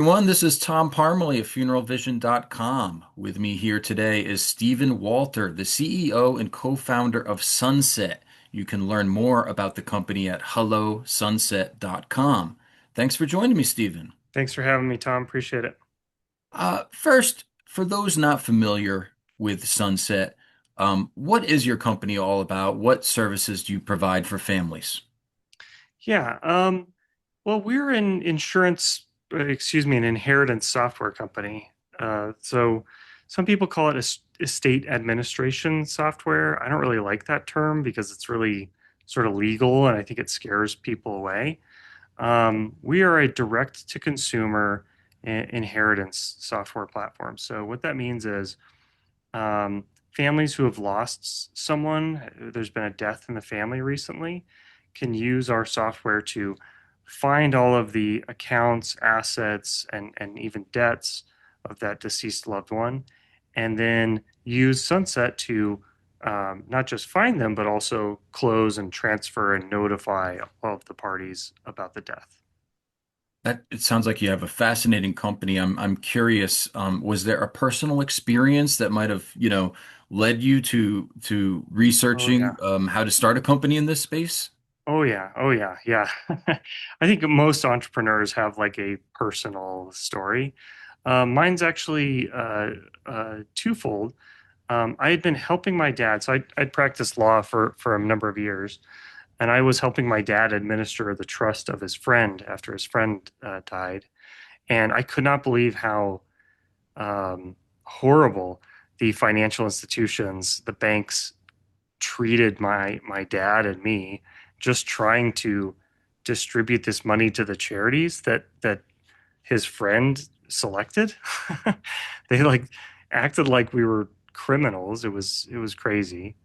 Everyone, this is Tom Parmalee of funeralvision.com. With me here today is Stephen Walter, the CEO and co-founder of Sunset. You can learn more about the company at hellosunset.com. Thanks for joining me, Stephen. Thanks for having me, Tom. Appreciate it. First, for those not familiar with Sunset, what is your company all about? What services do you provide for families? Yeah. Well, we're an an inheritance software company. So some people call it estate administration software. I don't really like that term because it's really sort of legal and I think it scares people away. We are a direct to consumer inheritance software platform. So what that means is families who have lost someone, there's been a death in the family recently, can use our software to find all of the accounts, assets, and even debts of that deceased loved one, and then use Sunset to not just find them, but also close and transfer and notify all of the parties about the death. That it sounds like you have a fascinating company. I'm curious, was there a personal experience that might have, led you to Oh, yeah. researching how to start a company in this space? Oh yeah, oh yeah, yeah. I think most entrepreneurs have like a personal story. Mine's actually twofold. I had been helping my dad, so I'd practiced law for a number of years, and I was helping my dad administer the trust of his friend after his friend died, and I could not believe how horrible the financial institutions, the banks treated my dad and me, just trying to distribute this money to the charities that his friend selected. They like acted like we were criminals. It was crazy.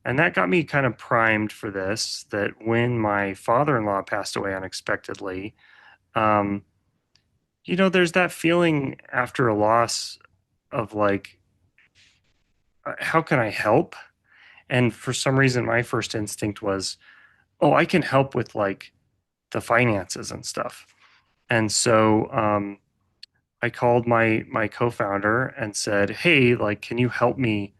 And that got me kind of primed for this, that when my father-in-law passed away unexpectedly, um, there's that feeling after a loss of like, how can I help? And for some reason, my first instinct was, oh, I can help with like the finances and stuff. And so I called my co-founder and said, "Hey, like, can you help me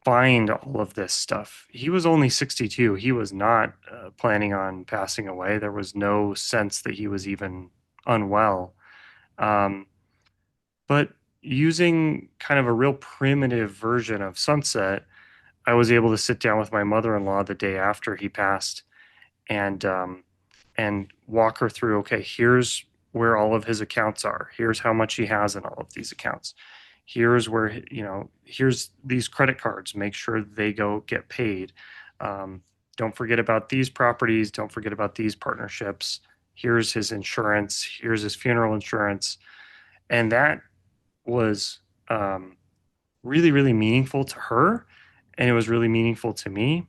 find all of this stuff?" He was only 62. He was not planning on passing away. There was no sense that he was even unwell. Um, but using kind of a real primitive version of Sunset, I was able to sit down with my mother-in-law the day after he passed and walk her through, okay, here's where all of his accounts are. Here's how much he has in all of these accounts. Here's where, here's these credit cards. Make sure they go get paid. Um, don't forget about these properties. Don't forget about these partnerships. Here's his insurance. Here's his funeral insurance. And that was really, really meaningful to her. And it was really meaningful to me.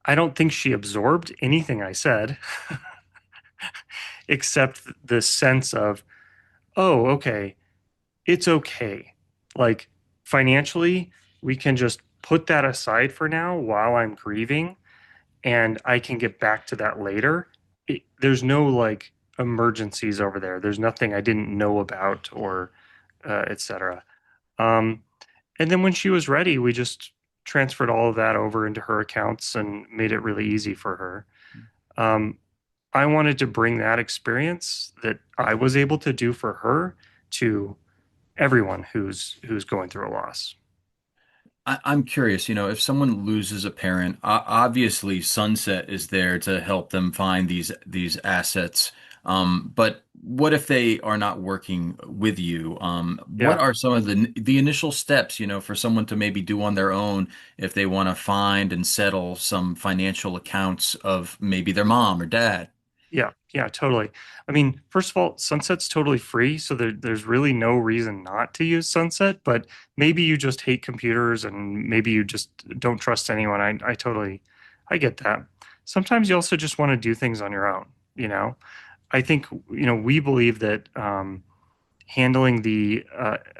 I don't think she absorbed anything I said, except the sense of, oh, okay, it's okay. Like financially, we can just put that aside for now while I'm grieving and I can get back to that later. There's no like emergencies over there. There's nothing I didn't know about or etc. Um, and then when she was ready, we just transferred all of that over into her accounts and made it really easy for her. Um, I wanted to bring that experience that I was able to do for her to everyone who's going through a loss. I'm curious, if someone loses a parent, obviously Sunset is there to help them find these assets. But what if they are not working with you? What Yeah, are some of the initial steps, for someone to maybe do on their own if they want to find and settle some financial accounts of maybe their mom or dad? yeah, yeah, totally. I mean, first of all, Sunset's totally free, so there's really no reason not to use Sunset. But maybe you just hate computers and maybe you just don't trust anyone. I get that. Sometimes you also just want to do things on your own, you know? I think, we believe that handling the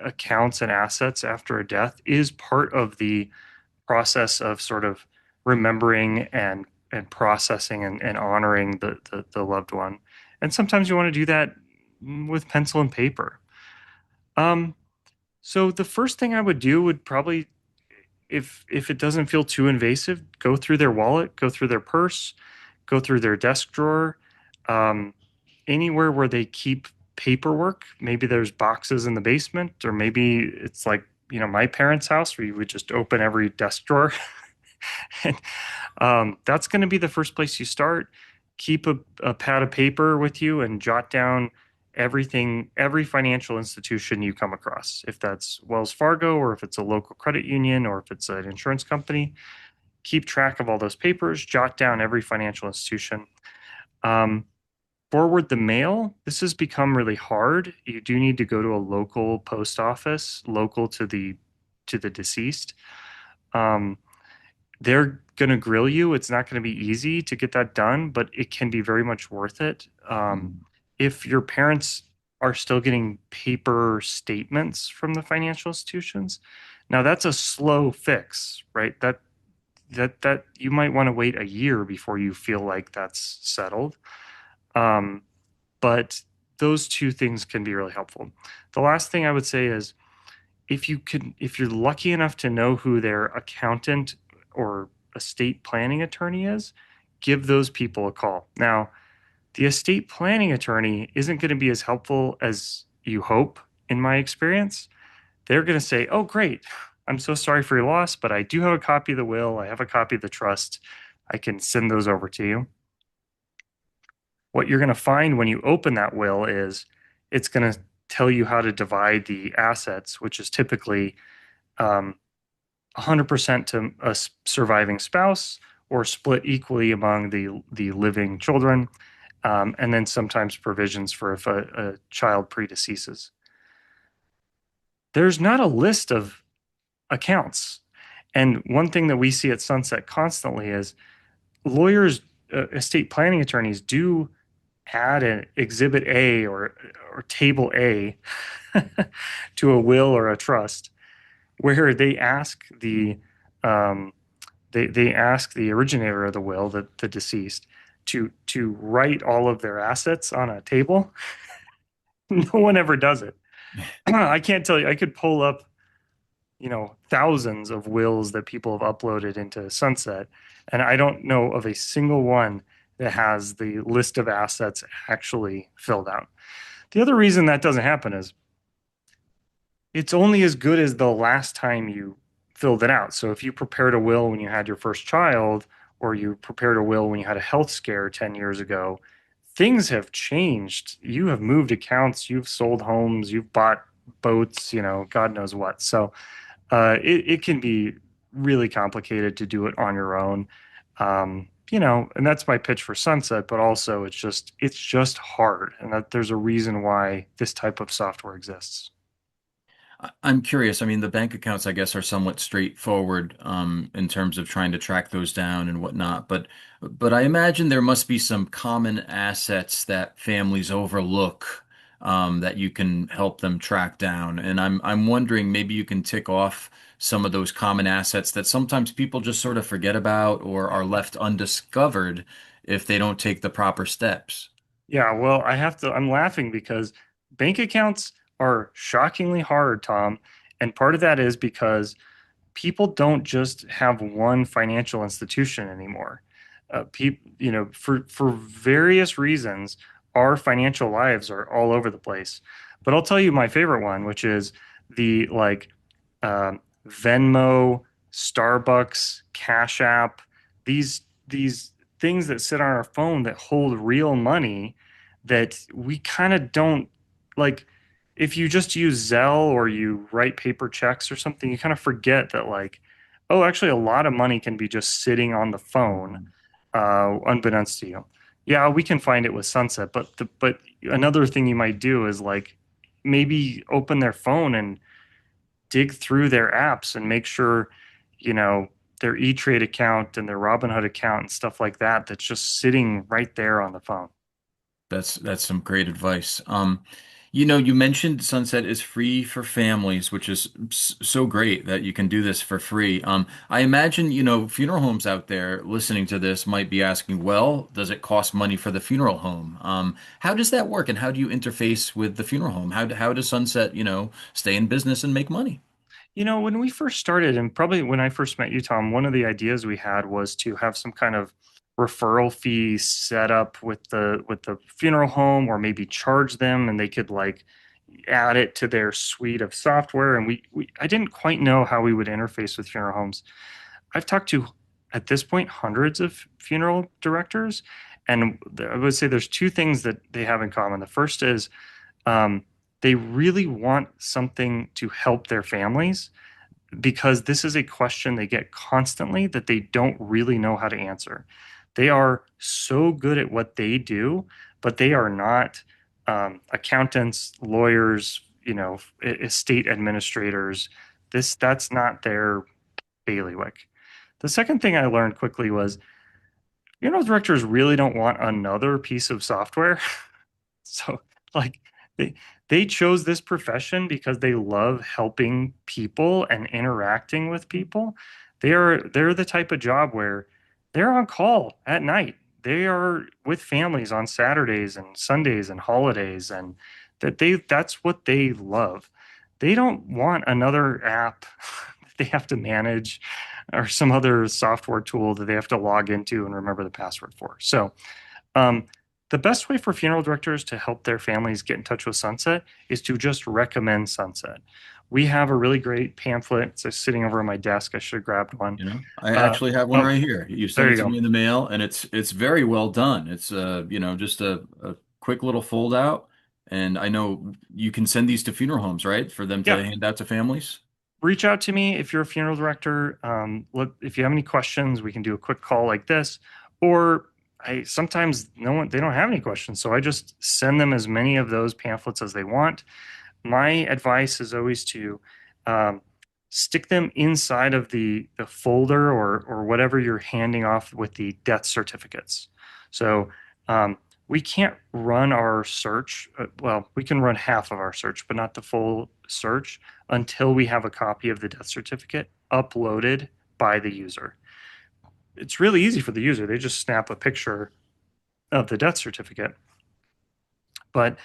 accounts and assets after a death is part of the process of sort of remembering and processing and honoring the loved one. And sometimes you want to do that with pencil and paper. Um, so the first thing I would do would probably, if it doesn't feel too invasive, go through their wallet, go through their purse, go through their desk drawer, um, anywhere where they keep paperwork. Maybe there's boxes in the basement, or maybe it's like, my parents' house where you would just open every desk drawer. And that's going to be the first place you start. Keep a pad of paper with you and jot down everything, every financial institution you come across. If that's Wells Fargo, or if it's a local credit union, or if it's an insurance company, keep track of all those papers, jot down every financial institution. Um, Forward the mail. This has become really hard. You do need to go to a local post office, local to the deceased. Um, they're going to grill you. It's not going to be easy to get that done, but it can be very much worth it. Mm. If your parents are still getting paper statements from the financial institutions, now that's a slow fix, right? That you might want to wait a year before you feel like that's settled. Um, but those two things can be really helpful. The last thing I would say is, if you're lucky enough to know who their accountant or estate planning attorney is, give those people a call. Now, the estate planning attorney isn't going to be as helpful as you hope, in my experience. They're going to say, "Oh, great. I'm so sorry for your loss, but I do have a copy of the will. I have a copy of the trust. I can send those over to you." What you're going to find when you open that will is it's going to tell you how to divide the assets, which is typically 100% to a surviving spouse, or split equally among the living children, and then sometimes provisions for if a child predeceases. There's not a list of accounts. And one thing that we see at Sunset constantly is lawyers, estate planning attorneys do add an exhibit A, or table A to a will or a trust, where um, they ask the originator of the will, the deceased, to write all of their assets on a table. No one ever does it. I can't tell you. I could pull up, thousands of wills that people have uploaded into Sunset, and I don't know of a single one that has the list of assets actually filled out. The other reason that doesn't happen is it's only as good as the last time you filled it out. So if you prepared a will when you had your first child, or you prepared a will when you had a health scare 10 years ago, things have changed. You have moved accounts, you've sold homes, you've bought boats, God knows what. So it can be really complicated to do it on your own. And that's my pitch for Sunset, but also it's just hard, and that there's a reason why this type of software exists. I'm curious. I mean, the bank accounts, I guess, are somewhat straightforward in terms of trying to track those down and whatnot. But I imagine there must be some common assets that families overlook that you can help them track down. And I'm wondering, maybe you can tick off some of those common assets that sometimes people just sort of forget about or are left undiscovered if they don't take the proper steps. Yeah, well, I'm laughing because bank accounts are shockingly hard, Tom. And part of that is because people don't just have one financial institution anymore. For various reasons, our financial lives are all over the place. But I'll tell you my favorite one, which is the like Venmo, Starbucks, Cash App, these things that sit on our phone that hold real money that we kind of don't like. If you just use Zelle or you write paper checks or something, you kind of forget that, like, oh, actually, a lot of money can be just sitting on the phone, Mhm. unbeknownst to you. Yeah, we can find it with Sunset, but another thing you might do is, like, maybe open their phone and dig through their apps and make sure, you know, their E-Trade account and their Robinhood account and stuff like that that's just sitting right there on the phone. That's some great advice. You mentioned Sunset is free for families, which is so great that you can do this for free. I imagine, funeral homes out there listening to this might be asking, well, does it cost money for the funeral home? How does that work, and how do you interface with the funeral home? How does Sunset, stay in business and make money? When we first started, and probably when I first met you, Tom, one of the ideas we had was to have some kind of referral fee set up with the funeral home, or maybe charge them, and they could like add it to their suite of software. And we I didn't quite know how we would interface with funeral homes. I've talked to at this point hundreds of funeral directors, and I would say there's two things that they have in common. The first is um, they really want something to help their families because this is a question they get constantly that they don't really know how to answer. They are so good at what they do, but they are not accountants, lawyers, estate administrators. That's not their bailiwick. The second thing I learned quickly was funeral directors really don't want another piece of software. So like they they chose this profession because they love helping people and interacting with people. They're the type of job where they're on call at night. They are with families on Saturdays and Sundays and holidays, and that's what they love. They don't want another app that they have to manage or some other software tool that they have to log into and remember the password for. So um, the best way for funeral directors to help their families get in touch with Sunset is to just recommend Sunset. We have a really great pamphlet. It's just sitting over on my desk. I should have grabbed one. I Uh, actually have one oh, right here. You there sent it you to go. me in the mail, and it's very well done. It's just a quick little fold out, and I know you can send these to funeral homes, right? For them Yeah, to hand out to families. reach out to me if you're a funeral director. If you have any questions, we can do a quick call like this. Or I sometimes no one they don't have any questions, so I just send them as many of those pamphlets as they want. My advice is always to um, stick them inside of the folder or whatever you're handing off with the death certificates. So um, we can't run our search. Well, we can run half of our search, but not the full search until we have a copy of the death certificate uploaded by the user. It's really easy for the user. They just snap a picture of the death certificate, but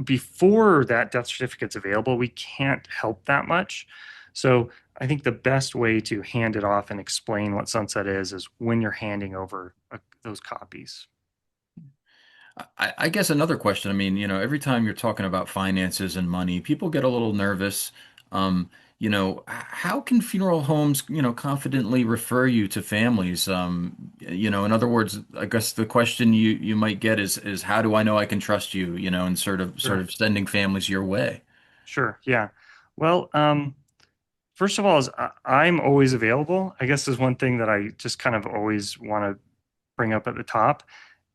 before that death certificate's available, we can't help that much. So I think the best way to hand it off and explain what Sunset is when you're handing over those copies. I guess another question. I mean, every time you're talking about finances and money, people get a little nervous. How can funeral homes, confidently refer you to families? In other words, I guess the question you might get is how do I know I can trust you? And sort Sure. of sending families your way. Sure. Yeah. Well, first of all, I'm always available. I guess is one thing that I just kind of always want to bring up at the top.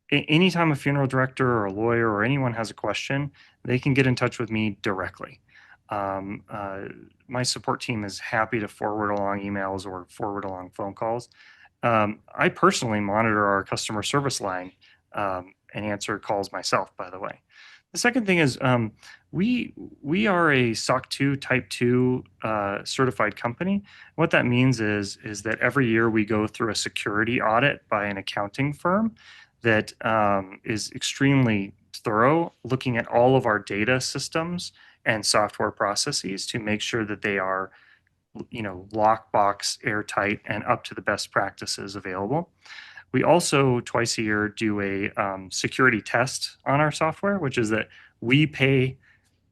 Anytime a funeral director or a lawyer or anyone has a question, they can get in touch with me directly. Um, uh, my support team is happy to forward along emails or forward along phone calls. I personally monitor our customer service line and answer calls myself, by the way. The second thing is we are a SOC 2 Type 2 certified company. What that means is that every year we go through a security audit by an accounting firm that is extremely thorough, looking at all of our data systems and software processes to make sure that they are, lockbox, airtight, and up to the best practices available. We also twice a year do a security test on our software, which is that we pay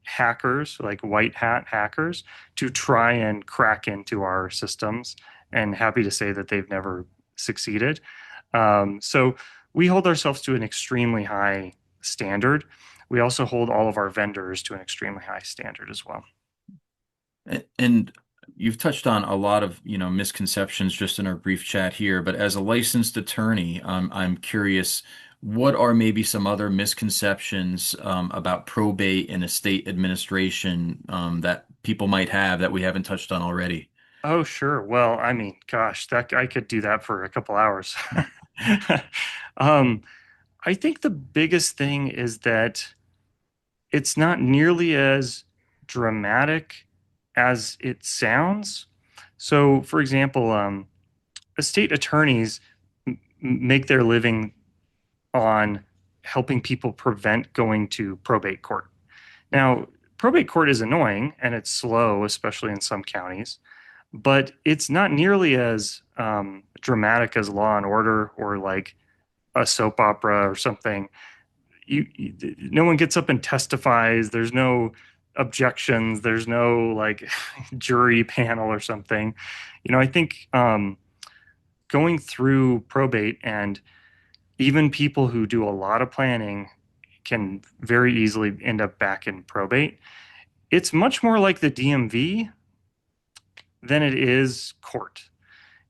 hackers, like white hat hackers, to try and crack into our systems. And happy to say that they've never succeeded. So we hold ourselves to an extremely high standard. We also hold all of our vendors to an extremely high standard as well. And you've touched on a lot of, misconceptions just in our brief chat here, but as a licensed attorney, I'm curious, what are maybe some other misconceptions about probate and estate administration that people might have that we haven't touched on already? Oh, sure. Well, I mean, gosh, that I could do that for a couple hours. um, I think the biggest thing is that it's not nearly as dramatic as it sounds. So, for example, estate attorneys make their living on helping people prevent going to probate court. Now, probate court is annoying and it's slow, especially in some counties, but it's not nearly as dramatic as Law and Order or like a soap opera or something. No one gets up and testifies. There's no objections. There's no like jury panel or something. I think going through probate and even people who do a lot of planning can very easily end up back in probate. It's much more like the DMV than it is court.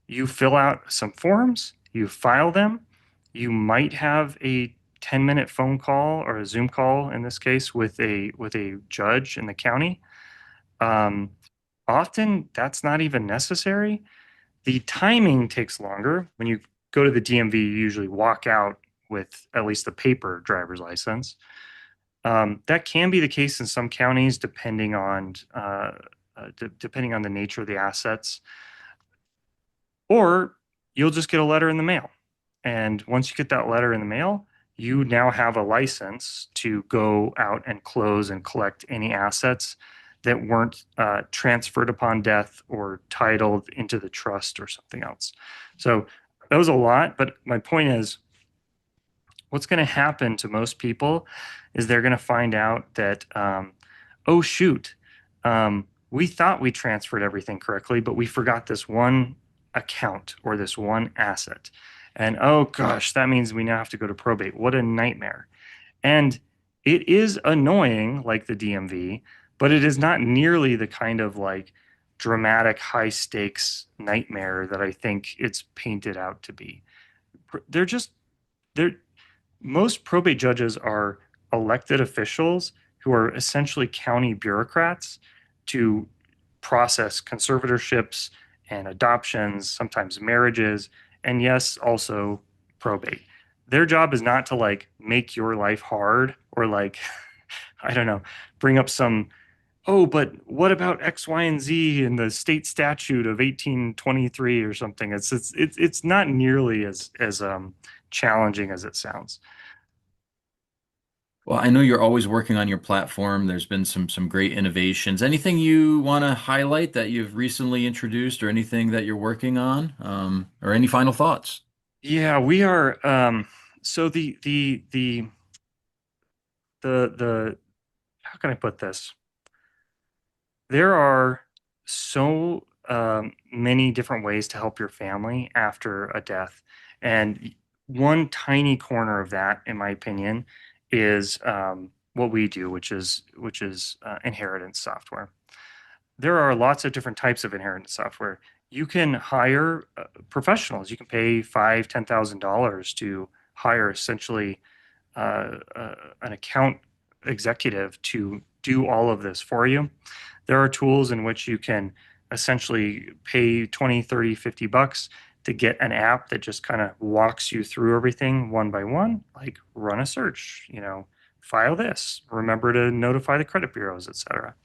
You fill out some forms, you file them, you might have a 10-minute phone call or a Zoom call in this case with a judge in the county. Um, Often that's not even necessary. The timing takes longer. When you go to the DMV, you usually walk out with at least a paper driver's license. That can be the case in some counties, depending on the nature of the assets. Or you'll just get a letter in the mail. And once you get that letter in the mail, you now have a license to go out and close and collect any assets that weren't transferred upon death or titled into the trust or something else. So that was a lot, but my point is what's going to happen to most people is they're going to find out that, oh, shoot, we thought we transferred everything correctly, but we forgot this one account or this one asset. And oh gosh, that means we now have to go to probate. What a nightmare. And it is annoying, like the DMV, but it is not nearly the kind of like dramatic, high stakes nightmare that I think it's painted out to be. They're just, they're, most probate judges are elected officials who are essentially county bureaucrats to process conservatorships and adoptions, sometimes marriages, and yes, also probate. Their job is not to like make your life hard or like, I don't know, bring up some, oh, but what about X, Y, and Z in the state statute of 1823 or something? It's not nearly as challenging as it sounds. Well, I know you're always working on your platform. There's been some great innovations. Anything you want to highlight that you've recently introduced, or anything that you're working on, or any final thoughts? Yeah, we are. So the how can I put this? There are so many different ways to help your family after a death, and one tiny corner of that, in my opinion, is what we do, which is inheritance software. There are lots of different types of inheritance software. You can hire professionals. You can pay $5,000, $10,000 to hire essentially an account executive to do all of this for you. There are tools in which you can essentially pay 20, 30, $50 to get an app that just kind of walks you through everything one by one, like run a search, file this, remember to notify the credit bureaus, etc.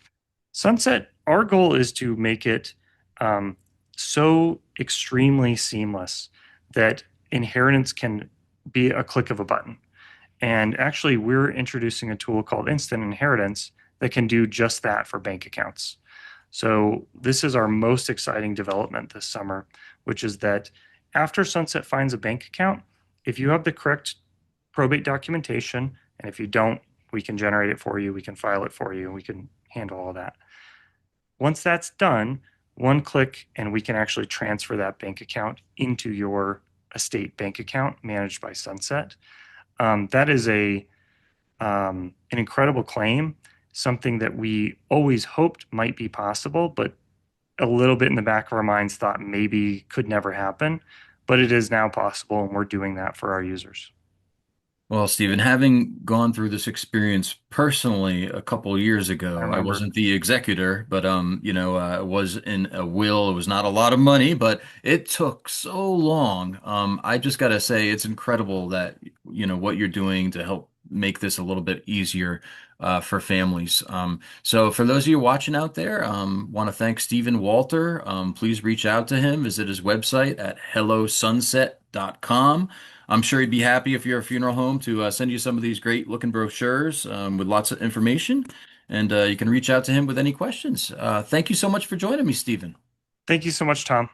Sunset, our goal is to make it so extremely seamless that inheritance can be a click of a button. And actually, we're introducing a tool called Instant Inheritance that can do just that for bank accounts. So, this is our most exciting development this summer, which is that after Sunset finds a bank account, if you have the correct probate documentation, and if you don't, we can generate it for you, we can file it for you, we can handle all that. Once that's done, one click and we can actually transfer that bank account into your estate bank account managed by Sunset. That is an incredible claim, something that we always hoped might be possible, but a little bit in the back of our minds thought maybe could never happen. But it is now possible, and we're doing that for our users. Well, Stephen, having gone through this experience personally a couple years I ago, I remember. wasn't the executor, but it was in a will. It was not a lot of money, but it took so long. I just gotta say, it's incredible that what you're doing to help make this a little bit easier for families. So for those of you watching out there, want to thank Stephen Walter. Please reach out to him. Visit his website at hellosunset.com. I'm sure he'd be happy if you're a funeral home to send you some of these great looking brochures with lots of information. And you can reach out to him with any questions. Thank you so much for joining me, Stephen. Thank you so much, Tom.